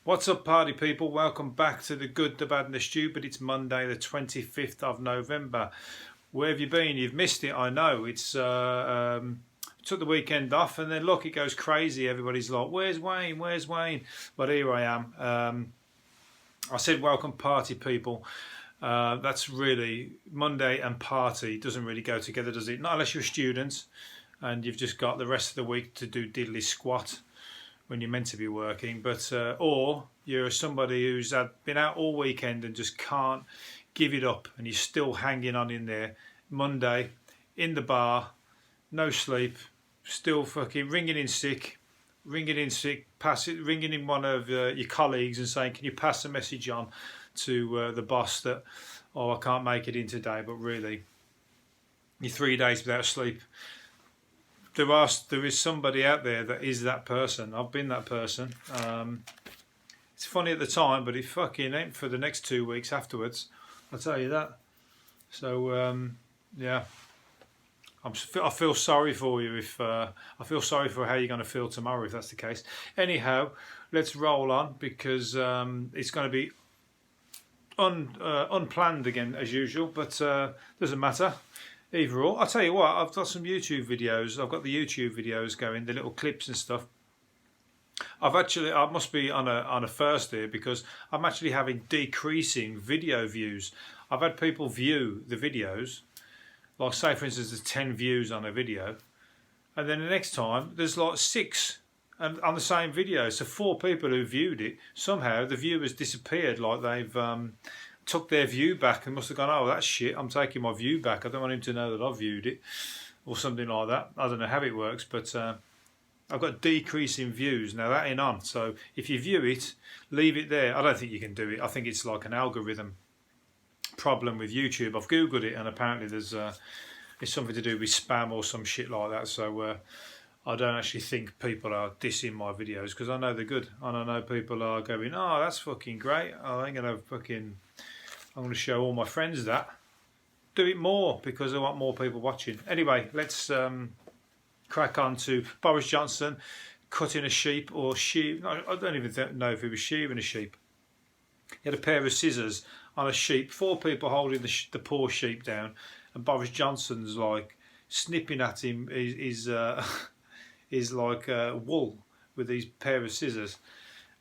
What's up, party people? Welcome back to the Good, the Bad and the Stupid. It's Monday the 25th of November. Where have you been? You've missed it, I know. It's took the weekend off and then look, it goes crazy. Everybody's like, where's Wayne? Where's Wayne? But here I am. I said welcome, party people. That's really, Monday and party doesn't really go together, does it? Not unless you're a student and you've just got the rest of the week to do diddly squat when you're meant to be working, but or you're somebody who's been out all weekend and just can't give it up, and you're still hanging on in there. Monday, in the bar, no sleep, still fucking ringing in sick, ringing in one of your colleagues and saying, can you pass a message on to the boss that, oh, I can't make it in today, but really, you're 3 days without sleep. There is somebody out there that is that person. I've been that person. It's funny at the time, but it fucking ain't for the next 2 weeks afterwards. I'll tell you that. So yeah, I feel sorry for you if I feel sorry for how you're going to feel tomorrow if that's the case. Anyhow, let's roll on because it's going to be unplanned again as usual, but doesn't matter. Either or. I'll tell you what, I've got some YouTube videos. I've got the YouTube videos going, the little clips and stuff. I must be on a first here because I'm actually having decreasing video views. I've had people view the videos, like say for instance there's 10 views on a video, and then the next time there's like 6 and on the same video. So 4 people who viewed it, somehow the view has disappeared, like they've took their view back and must have gone, oh, that's shit, I'm taking my view back, I don't want him to know that I've viewed it, or something like that. I don't know how it works, but I've got decreasing views. Now that ain't on, so if you view it, leave it there. I don't think you can do it. I think it's like an algorithm problem with YouTube. I've googled it and apparently there's it's something to do with spam or some shit like that, so I don't actually think people are dissing my videos because I know they're good, and I know people are going, oh, that's fucking great, I'm going to show all my friends that. Do it more because I want more people watching. Anyway, let's crack on to Boris Johnson cutting a sheep or sheep. No, I don't even know if he was shearing a sheep. He had a pair of scissors on a sheep, 4 people holding the poor sheep down, and Boris Johnson's like snipping at him is like wool with these pair of scissors.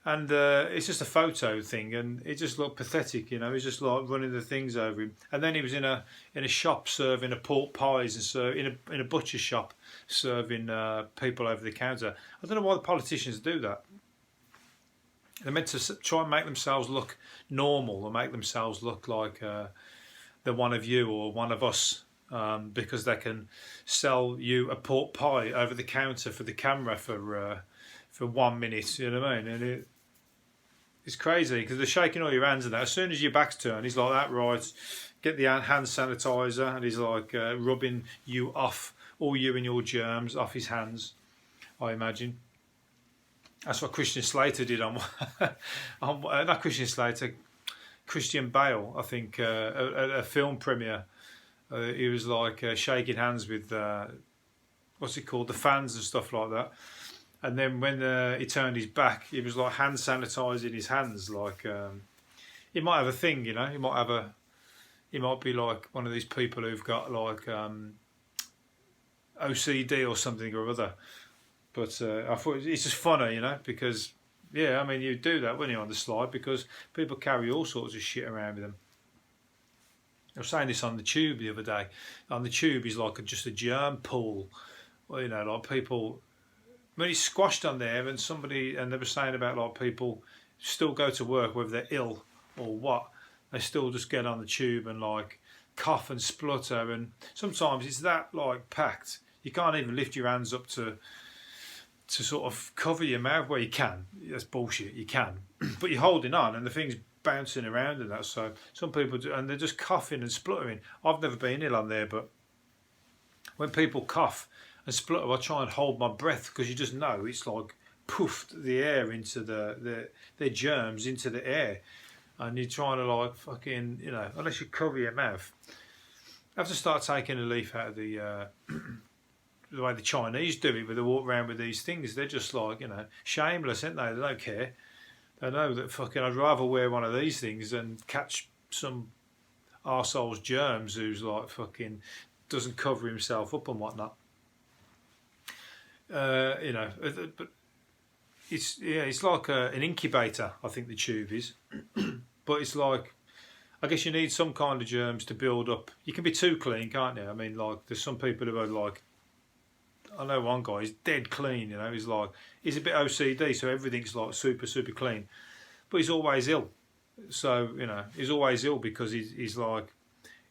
And it's just a photo thing, and it just looked pathetic, you know. He's just like running the things over him. And then he was in a shop serving a pork pies and in a butcher shop serving people over the counter. I don't know why the politicians do that. They're meant to try and make themselves look normal or make themselves look like they're one of you or one of us, because they can sell you a pork pie over the counter for the camera for 1 minute. You know what I mean? And it's crazy because they're shaking all your hands and that. As soon as your back's turned, he's like that, right? Get the hand sanitizer, and he's like rubbing you off, all you and your germs off his hands, I imagine. That's what Christian Slater did on not Christian Slater, Christian Bale, I think, at a film premiere. He was like shaking hands with what's it called, the fans and stuff like that. And then when he turned his back, he was like hand sanitising his hands. Like he might have a thing, you know. He might be like one of these people who've got like OCD or something or other. But I thought it's just funny, you know, because yeah, I mean you do that when you're on the slide because people carry all sorts of shit around with them. I was saying this on the tube the other day. On the tube is like just a germ pool. Well, you know, like people. I mean, it's squashed on there, and they were saying about like people still go to work whether they're ill or what. They still just get on the tube and like cough and splutter, and sometimes it's that like packed you can't even lift your hands up to sort of cover your mouth. Well, you can. That's bullshit. You can, but you're holding on, and the thing's bouncing around and that. So some people do, and they're just coughing and spluttering. I've never been ill on there, but when people cough and splutter, I try and hold my breath because you just know it's like poofed the air into their germs into the air, and you're trying to like fucking, you know, unless you cover your mouth. I have to start taking a leaf out of the way the Chinese do it, where they walk around with these things. They're just like, you know, shameless, aren't they? They don't care. They know that fucking I'd rather wear one of these things than catch some arsehole's germs who's like fucking doesn't cover himself up and whatnot. You know, but it's like an incubator. I think the tube is, but it's like, I guess you need some kind of germs to build up. You can be too clean, can't you? I mean, like there's some people who are like, I know one guy, he's dead clean. You know, he's a bit OCD, so everything's like super clean, but he's always ill. So you know, he's always ill because he's like,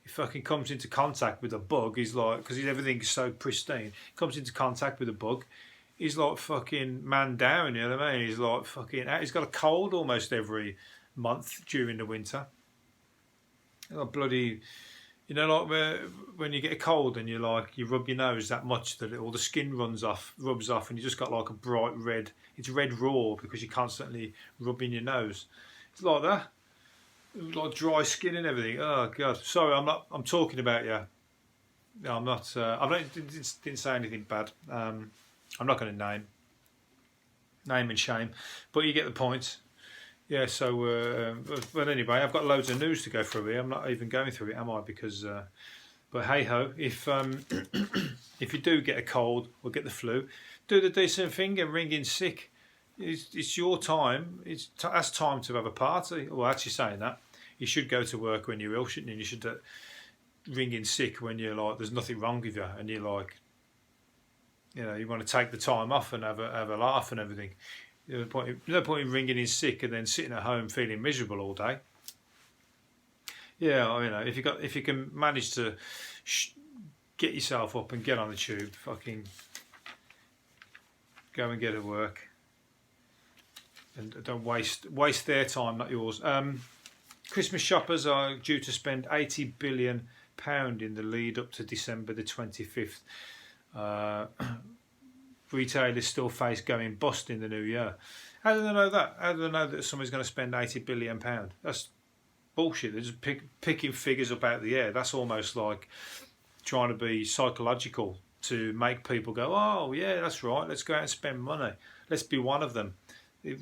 he fucking comes into contact with a bug. He's like, because everything's so pristine, comes into contact with a bug. He's like fucking man down, you know what I mean? He's like fucking, he's got a cold almost every month during the winter. Like bloody, you know, like when you get a cold and you rub your nose that much that all the skin rubs off, and you just got like a bright red. It's red raw because you're constantly rubbing your nose. It's like that, like dry skin and everything. Oh god, sorry, I'm talking about you. No, I'm not. Didn't say anything bad. I'm not going to name and shame, but you get the point. Yeah, so, but anyway, I've got loads of news to go through here. I'm not even going through it, am I? Because, but hey ho, if you do get a cold or get the flu, do the decent thing and ring in sick. It's your time. That's time to have a party. Well, actually saying that, you should go to work when you're ill, shouldn't you? You should ring in sick when you're like, there's nothing wrong with you, and you're like, you know, you want to take the time off and have a laugh and everything. No point in ringing in sick and then sitting at home feeling miserable all day. Yeah, you know, if you can manage to get yourself up and get on the tube, fucking go and get to work, and don't waste their time, not yours. Christmas shoppers are due to spend £80 billion in the lead up to December the 25th. Retailers still face going bust in the new year. How do they know that? How do they know that somebody's going to spend £80 billion? That's bullshit. They're just picking figures up out of the air. That's almost like trying to be psychological to make people go, oh yeah, that's right, let's go out and spend money. Let's be one of them.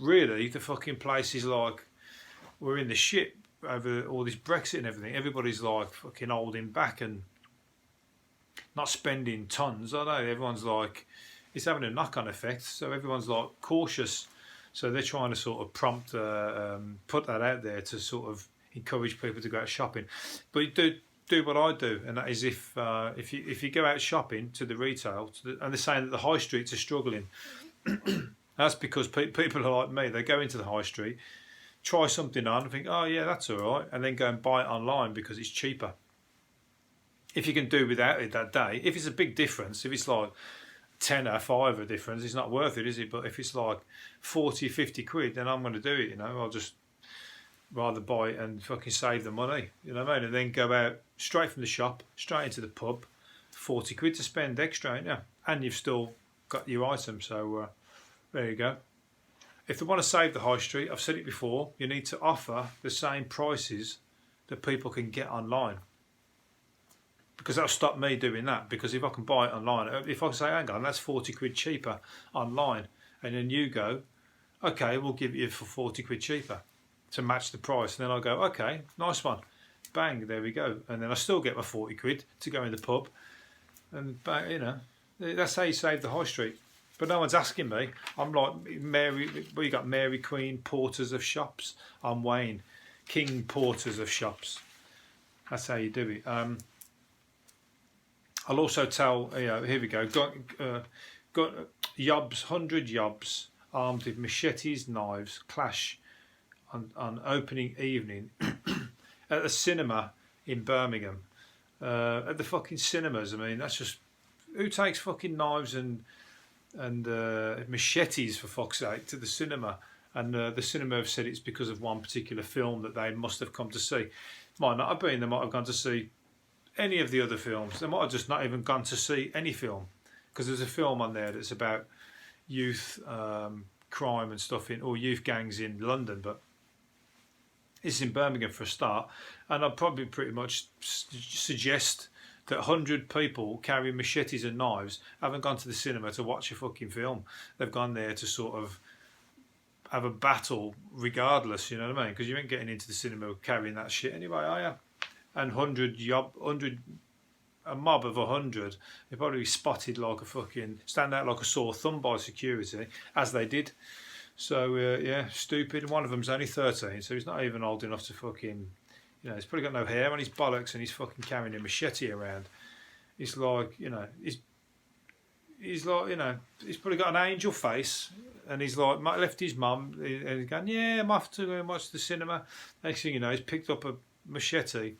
Really, the fucking place is like, we're in the shit over all this Brexit and everything. Everybody's like fucking holding back and not spending tons. I know everyone's like, it's having a knock-on effect, so everyone's like cautious. So they're trying to sort of prompt, put that out there to sort of encourage people to go out shopping. But do what I do, and that is if you go out shopping to the retail, and they're saying that the high streets are struggling, that's because people are like me. They go into the high street, try something on, and think, oh yeah, that's all right, and then go and buy it online because it's cheaper. If you can do without it that day, if it's a big difference, if it's like 10 or 5 a difference, it's not worth it, is it? But if it's like 40, 50 quid, then I'm going to do it, you know. I'll just rather buy it and fucking save the money, you know what I mean? And then go out straight from the shop, straight into the pub, 40 quid to spend extra, ain't you? And you've still got your item, so there you go. If they want to save the high street, I've said it before, you need to offer the same prices that people can get online. Because that'll stop me doing that. Because if I can buy it online, if I can say, hang on, that's 40 quid cheaper online, and then you go, okay, we'll give it you for 40 quid cheaper to match the price. And then I'll go, okay, nice one. Bang, there we go. And then I still get my 40 quid to go in the pub. And, bang, you know, that's how you save the high street. But no one's asking me. I'm like Mary, well, you got Mary Queen, porters of shops. I'm Wayne, King porters of shops. That's how you do it. I'll also tell, you know, here we go, got yobs, 100 yobs armed with machetes, knives, clash on opening evening at a cinema in Birmingham. At the fucking cinemas, I mean, that's just, who takes fucking knives and machetes, for fuck's sake, to the cinema? And the cinema have said it's because of one particular film that they must have come to see. Might not have been, they might have gone to see any of the other films. They might have just not even gone to see any film, because there's a film on there that's about youth crime and stuff or youth gangs in London, but it's in Birmingham for a start. And I'd probably pretty much suggest that 100 people carrying machetes and knives haven't gone to the cinema to watch a fucking film. They've gone there to sort of have a battle regardless, you know what I mean? Because you ain't getting into the cinema carrying that shit anyway, are you? And a mob of 100, they probably spotted like a fucking, stand out like a sore thumb by security, as they did. So, yeah, stupid. And one of them's only 13, so he's not even old enough to fucking, you know, he's probably got no hair on his bollocks and he's fucking carrying a machete around. He's like, you know, he's like, you know, he's probably got an angel face, and he's like, left his mum, and he's going, yeah, I'm off to go and watch the cinema. Next thing you know, he's picked up a machete,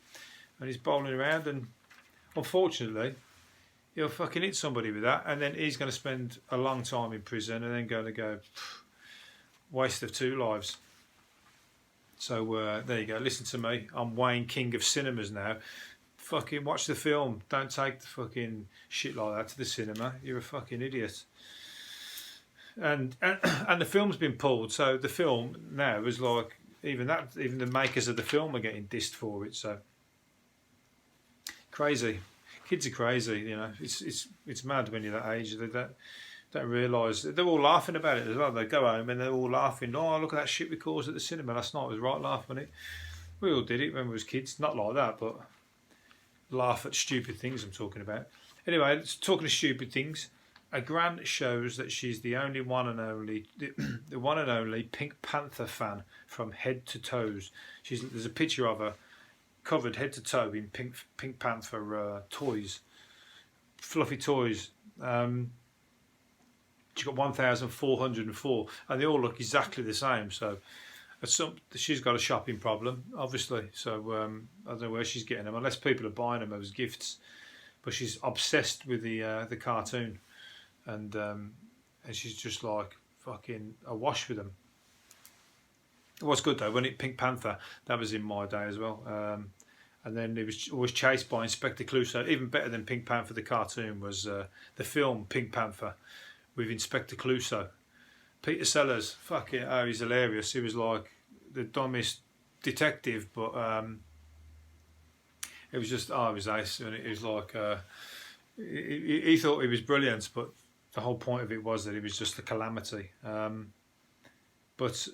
and he's bowling around, and unfortunately, he'll fucking hit somebody with that, and then he's going to spend a long time in prison, and then going to go, waste of 2 lives. So there you go, listen to me, I'm Wayne, king of cinemas now. Fucking watch the film. Don't take the fucking shit like that to the cinema. You're a fucking idiot. And the film's been pulled, so the film now is like, even the makers of the film are getting dissed for it. So crazy. Kids are crazy. You know, it's mad when you're that age. They don't realise. They're all laughing about it as well. They go home and they're all laughing. Oh, look at that shit we caused at the cinema last night. It was right laughing at it. We all did it when we was kids. Not like that, but laugh at stupid things I'm talking about. Anyway, talking of stupid things, a grant shows that she's the only one and only, the one and only Pink Panther fan from head to toes. There's a picture of her covered head to toe in Pink Panther toys, fluffy toys. She got 1,404, and they all look exactly the same. So she's got a shopping problem, obviously. So I don't know where she's getting them, unless people are buying them as gifts. But she's obsessed with the cartoon, and she's just like fucking awash with them. It was good though, when Pink Panther, that was in my day as well. And then it was always chased by Inspector Clouseau. Even better than Pink Panther the cartoon was the film Pink Panther with Inspector Clouseau. Peter Sellers, fucking, oh, he's hilarious. He was like the dumbest detective, but it was just, it was ace. And it was like, he thought he was brilliant, but the whole point of it was that he was just a calamity. But what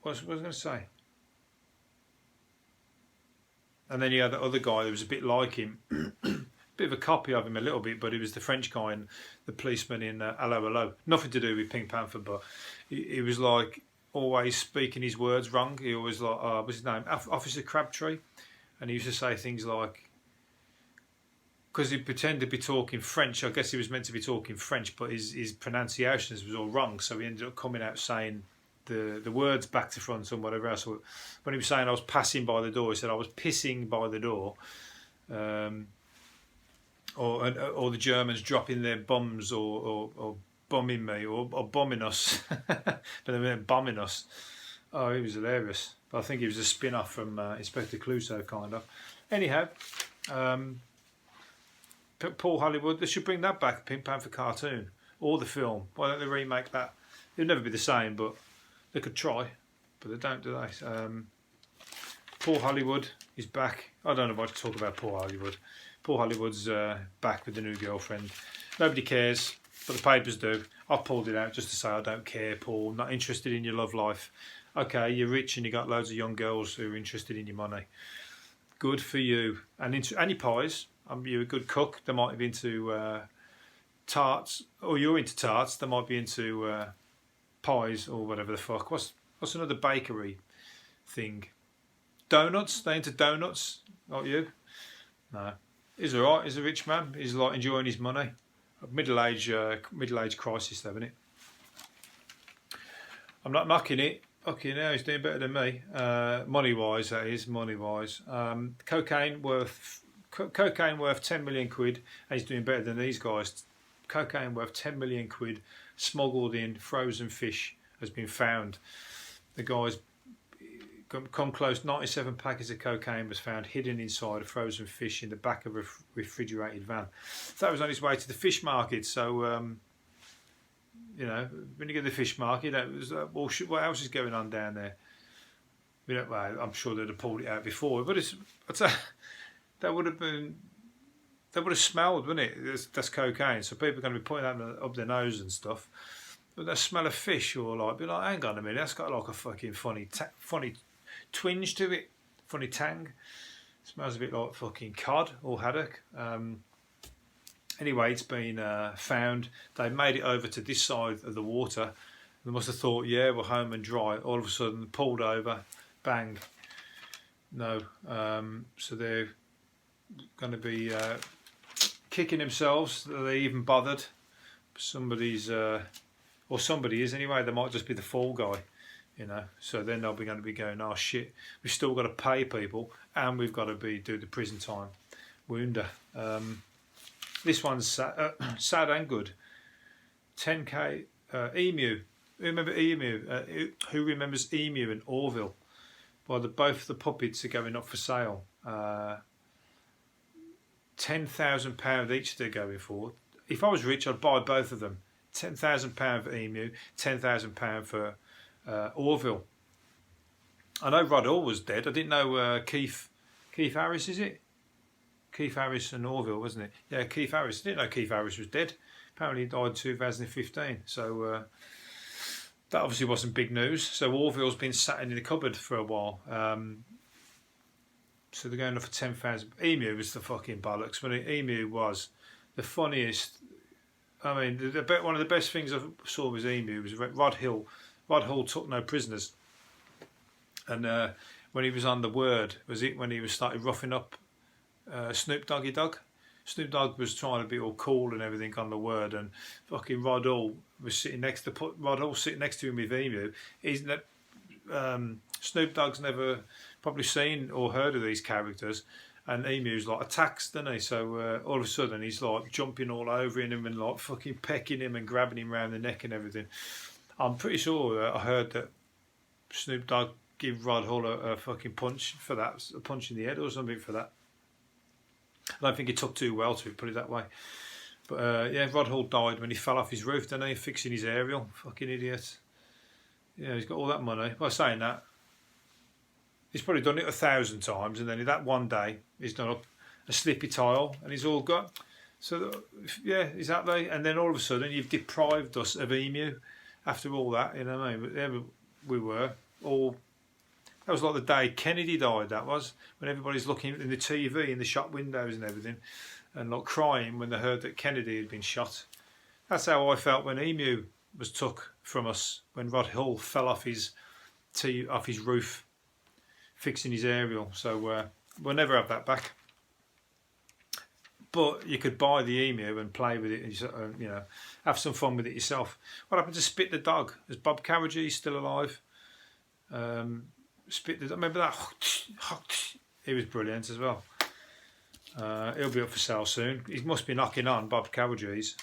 was I going to say? And then you had the other guy that was a bit like him, bit of a copy of him a little bit, but he was the French guy and the policeman in Hello Hello. Nothing to do with Pink Panther, but he was like always speaking his words wrong. He always like, what's his name? Officer Crabtree. And he used to say things like, because he pretended to be talking French, I guess he was meant to be talking French, but his pronunciations was all wrong, so he ended up coming out saying the words back to front and whatever else. When he was saying I was passing by the door, he said I was pissing by the door. Or the Germans dropping their bombs or bombing me or bombing us. But they weren't bombing us. Oh, he was hilarious. But I think he was a spin-off from Inspector Clouseau, kind of. Anyhow, Paul Hollywood, they should bring that back, Pink Panther cartoon, or the film. Why don't they remake that? It'll never be the same, but they could try. But they don't, do they? Paul Hollywood is back. I don't know what to talk about Paul Hollywood. Paul Hollywood's back with the new girlfriend. Nobody cares, but the papers do. I pulled it out just to say I don't care, Paul. Not interested in your love life. Okay, you're rich and you got loads of young girls who are interested in your money. Good for you. And your pies. You're a good cook. They might be into tarts, or you're into tarts. They might be into pies or whatever the fuck. What's another bakery thing? Donuts? They into donuts? Not you? No. He's alright. He's a rich man. He's like enjoying his money. Middle age crisis, though, isn't it? I'm not knocking it. Okay, now he's doing better than me. Money wise, that is, money wise. Cocaine worth 10 million quid, and he's doing better than these guys. Cocaine worth 10 million quid, smuggled in frozen fish, has been found. The guy's come close. 97 packets of cocaine was found hidden inside a frozen fish in the back of a refrigerated van. So that was on his way to the fish market. So you know, when you get to the fish market, that was what else is going on down there? Well, I'm sure they'd have pulled it out before, but that would have smelled, wouldn't it? That's cocaine, so people are going to be putting that up their nose and stuff. but they smell of fish or like, be like, hang on a minute, that's got like a fucking funny twinge to it, funny tang. Smells a bit like fucking cod or haddock. Anyway, it's been found. They made it over to this side of the water. They must have thought, yeah, we're home and dry. All of a sudden, pulled over, bang. No. So they're going to be kicking themselves that they even bothered. Somebody's, or somebody is anyway. They might just be the fall guy, you know. So then they'll be going to be going, oh shit, we've still got to pay people and we've got to do the prison time. Wounder. This one's sad and good. 10k Emu. Who remember Emu? Who remembers Emu and Orville? Well, both the puppets are going up for sale. £10,000 each they're going for. If I was rich, I'd buy both of them. £10,000 for Emu, £10,000 for Orville. I know Rod Hall was dead. I didn't know Keith Harris, is it? Keith Harris and Orville, wasn't it? Yeah, Keith Harris. I didn't know Keith Harris was dead. Apparently he died in 2015. So that obviously wasn't big news. So Orville's been sat in the cupboard for a while. So they're going up for 10,000. Emu was the fucking bollocks. When Emu was the funniest. I mean, one of the best things I saw was Emu was Rod Hill. Rod Hall took no prisoners. And when he was on the Word, was it when he was started roughing up Snoop Doggy Dogg? Snoop Dogg was trying to be all cool and everything on the Word, and fucking Rod Hall was sitting next to him with Emu. Snoop Dogg's never probably seen or heard of these characters, and Emu's like attacks, doesn't he? So all of a sudden he's like jumping all over him and like fucking pecking him and grabbing him around the neck and everything. I'm pretty sure that I heard that Snoop Dogg give Rod Hall a fucking punch for that, a punch in the head or something for that. I don't think he took too well to it, put it that way. But yeah, Rod Hall died when he fell off his roof, didn't he? Fixing his aerial. Fucking idiot. Yeah, he's got all that money. By saying that, he's probably done it 1,000 times, and then in that one day, he's done up a slippy tile, and he's all got. So, yeah, exactly. And then all of a sudden, you've deprived us of Emu after all that, you know what I mean? But there we were all. That was like the day Kennedy died, that was, when everybody's looking in the TV, in the shop windows and everything, and like crying when they heard that Kennedy had been shot. That's how I felt when Emu was took from us, when Rod Hall fell off his roof, fixing his aerial. So we'll never have that back. But you could buy the Emu and play with it, and you know, have some fun with it yourself. What happened to Spit the dog? Is Bob Carriagee still alive? Remember that? He was brilliant as well. He'll be up for sale soon. He must be knocking on, Bob Carriagee's.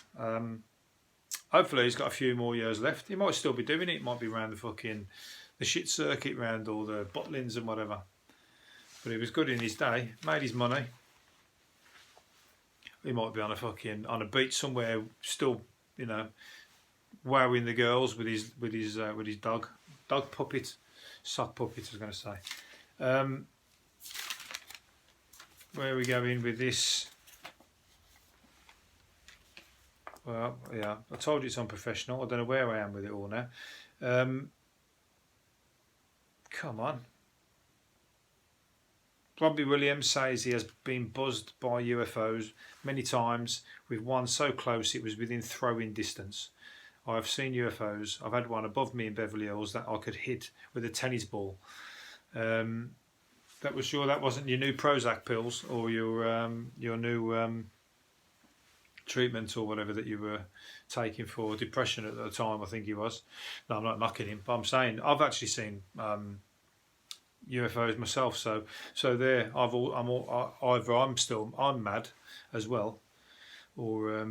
Hopefully he's got a few more years left. He might still be doing it. It might be around the shit circuit, around all the Butlins and whatever. But he was good in his day. Made his money. He might be on a beach somewhere, still, you know, wowing the girls with his dog puppet. Sock puppet, I was going to say. Where are we going with this? Well, yeah, I told you it's unprofessional. I don't know where I am with it all now. Come on. Robbie Williams says he has been buzzed by UFOs many times, with one so close it was within throwing distance. I have seen UFOs. I've had one above me in Beverly Hills that I could hit with a tennis ball. That was sure that wasn't your new Prozac pills or your new treatment or whatever that you were taking for depression at the time. I think he was. No, I'm not knocking him, but I'm saying I've actually seen UFOs myself. So there, either I'm mad as well, or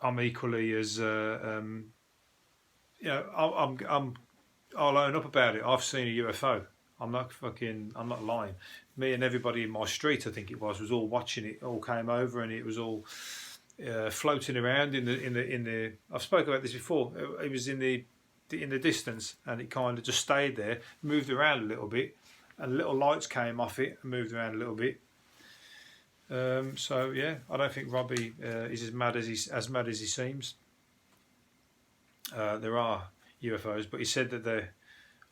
I'm equally as you know, I'll own up about it. I've seen a UFO. I'm not lying. Me and everybody in my street, I think it was all watching it. All came over and it was all floating around in the. I've spoken about this before. It was in the distance, and it kind of just stayed there, moved around a little bit, and little lights came off it and moved around a little bit. So yeah, I don't think Robbie is as mad as he seems. there are UFOs, but he said that they're,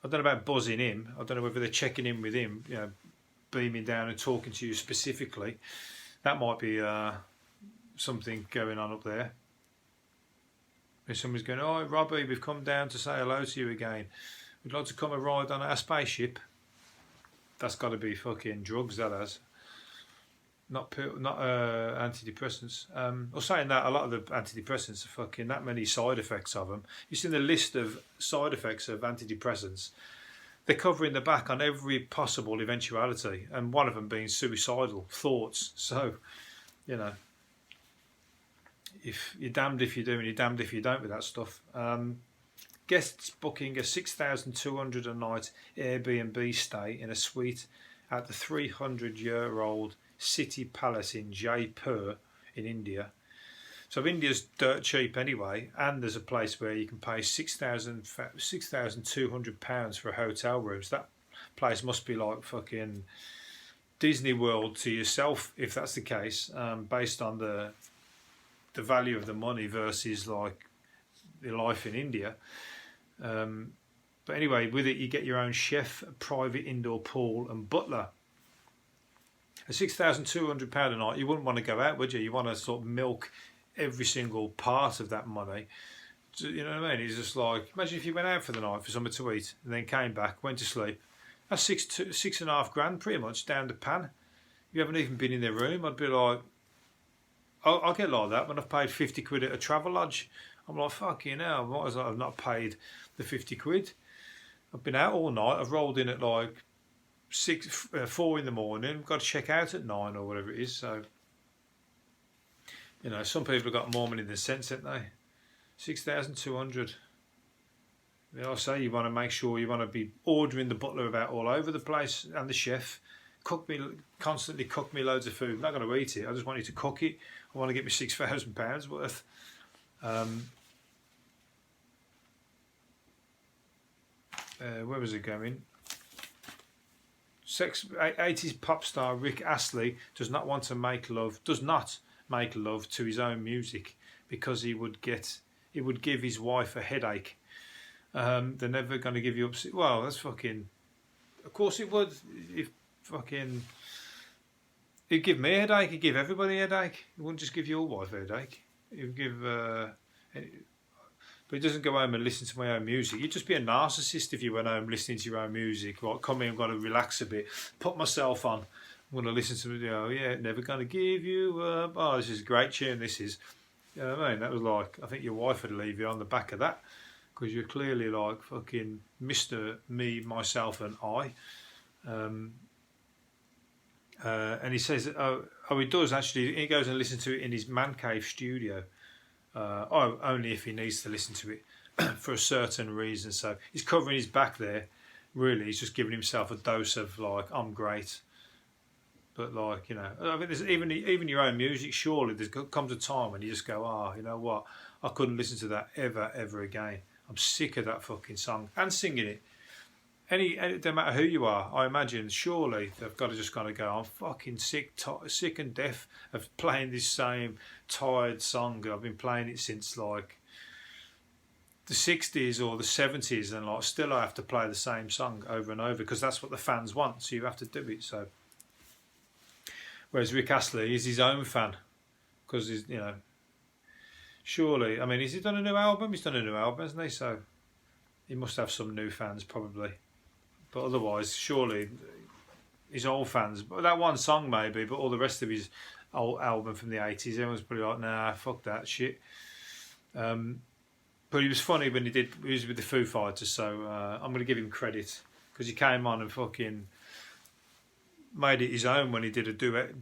I don't know about buzzing him. I don't know whether they're checking in with him, you know, beaming down and talking to you specifically. That might be something going on up there. If somebody's going, "Oh, Robbie, we've come down to say hello to you again. We'd like to come and ride on our spaceship." That's got to be fucking drugs, that has. Not antidepressants. Or saying that, a lot of the antidepressants are fucking that many side effects of them. You've seen the list of side effects of antidepressants. They're covering the back on every possible eventuality, and one of them being suicidal thoughts. So, you know, if you're damned if you do and you're damned if you don't with that stuff. Guests booking a 6,200 a night Airbnb stay in a suite at the 300-year-old City Palace in Jaipur in India. So India's dirt cheap anyway, and there's a place where you can pay £6,200 for a hotel room. So that place must be like fucking Disney World to yourself, if that's the case, based on the value of the money versus like the life in India. But anyway, with it you get your own chef, a private indoor pool and butler. At £6,200 a night, you wouldn't want to go out, would you? You want to sort of milk every single part of that money. You know what I mean? It's just like, imagine if you went out for the night for something to eat and then came back, went to sleep. That's £6,500 pretty much down the pan. You haven't even been in their room. I'd be like, I'll get like that when I've paid 50 quid at a travel lodge. I'm like, fucking hell, might as well have not paid the 50 quid. I've been out all night. I've rolled in at like 4 in the morning. Got to check out at 9 or whatever it is. So, you know, some people have got more money than sense, haven't they? 6,200. You know, I say you want to make sure you want to be ordering the butler about all over the place and the chef. Constantly cook me loads of food. I'm not going to eat it. I just want you to cook it. I want to get me £6,000 worth. Where was it going? 80s pop star Rick Astley does not make love to his own music because he would give his wife a headache. They're never going to give you upset. Well, that's fucking. Of course it would. If fucking. It'd give me a headache. It'd give everybody a headache. It wouldn't just give your wife a headache. It'd give. But he doesn't go home and listen to my own music. You'd just be a narcissist if you went home listening to your own music. Like, come in, I'm going to relax a bit, put myself on. I'm going to listen to it. Oh yeah, never going to give you up. Oh, this is a great tune. This is. You know what I mean? That was like, I think your wife would leave you on the back of that because you're clearly like fucking Mr. Me, myself, and I. And he says, he does actually. He goes and listens to it in his man cave studio. Only if he needs to listen to it for a certain reason. So he's covering his back there. Really, he's just giving himself a dose of like, I'm great. But like, you know, I think there's even your own music. Surely there comes a time when you just go, you know what? I couldn't listen to that ever again. I'm sick of that fucking song and singing it. It don't matter who you are. I imagine surely they've got to just kind of go, I'm fucking sick and deaf of playing this same tired song. I've been playing it since like the 60s or the 70s, and like still I have to play the same song over and over because that's what the fans want. So you have to do it. So whereas Rick Astley is his own fan because he's, you know, surely. I mean, has he done a new album? He's done a new album, hasn't he? So he must have some new fans probably. But otherwise, surely his old fans. But that one song maybe, but all the rest of his old album from the 80s, everyone's probably like, nah, fuck that shit. But he was funny when he was with the Foo Fighters, so I'm going to give him credit because he came on and fucking made it his own when he did a duet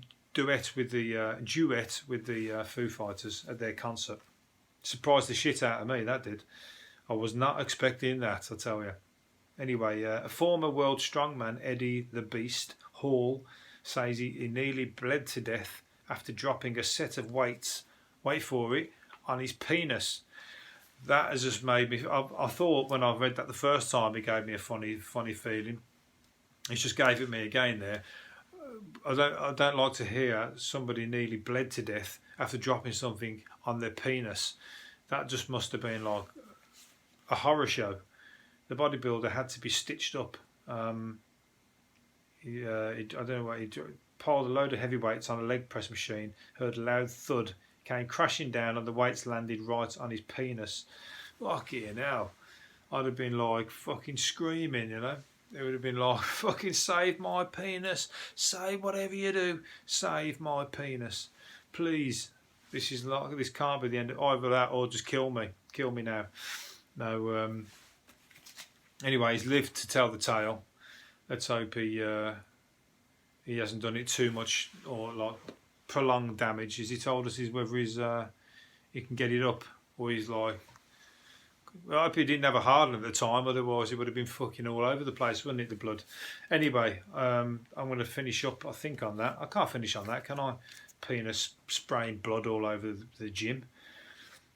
with the Foo Fighters at their concert. Surprised the shit out of me, that did. I was not expecting that, I'll tell you. Anyway, a former world strongman, Eddie the Beast Hall, says he nearly bled to death after dropping a set of weights, wait for it, on his penis. That has just made me. I thought when I read that the first time, it gave me a funny feeling. It just gave it me again there. I don't like to hear somebody nearly bled to death after dropping something on their penis. That just must have been like a horror show. The bodybuilder had to be stitched up. I don't know what he piled a load of heavy weights on a leg press machine, heard a loud thud, came crashing down, and the weights landed right on his penis. Fucking hell. I'd have been like fucking screaming, you know. It would have been like, fucking save my penis, save whatever you do, save my penis, please. This can't be the end of either that or just kill me now. No. Anyway, he's lived to tell the tale. Let's hope he hasn't done it too much or like prolonged damage. As he told us, is whether he can get it up, or he's like. Well, I hope he didn't have a hard one at the time, otherwise it would have been fucking all over the place, wouldn't it, the blood? Anyway, I'm going to finish up, I think, on that. I can't finish on that, can I? Penis spraying blood all over the gym.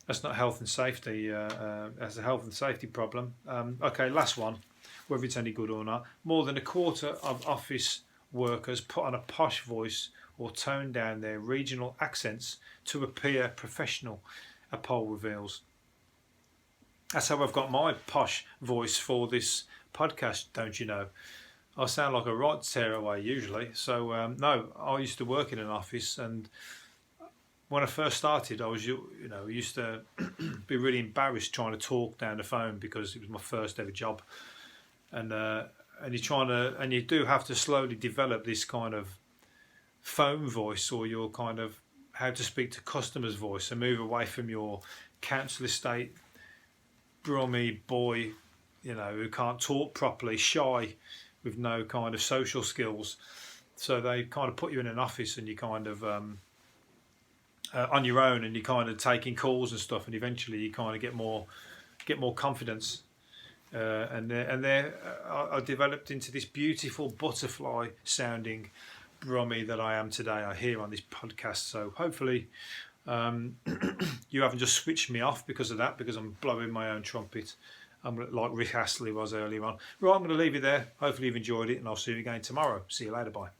That's not health and safety. That's a health and safety problem. Okay, last one, whether it's any good or not. More than a quarter of office workers put on a posh voice or tone down their regional accents to appear professional, a poll reveals. That's how I've got my posh voice for this podcast, don't you know? I sound like a right tearaway usually. So no, I used to work in an office, and when I first started, I was used to be really embarrassed trying to talk down the phone because it was my first ever job, and you do have to slowly develop this kind of phone voice, or your kind of how to speak to customers voice, and move away from your council estate brummy boy, who can't talk properly, shy, with no kind of social skills. So they kind of put you in an office, and you kind of on your own, and you're kind of taking calls and stuff, and eventually you kind of get more confidence. I developed into this beautiful butterfly sounding brummy that I am today. I hear on this podcast. So hopefully. You haven't just switched me off because of that, because I'm blowing my own trumpet. I'm like Rick Astley was earlier on. Right, I'm going to leave it there. Hopefully you've enjoyed it, and I'll see you again tomorrow. See you later. Bye.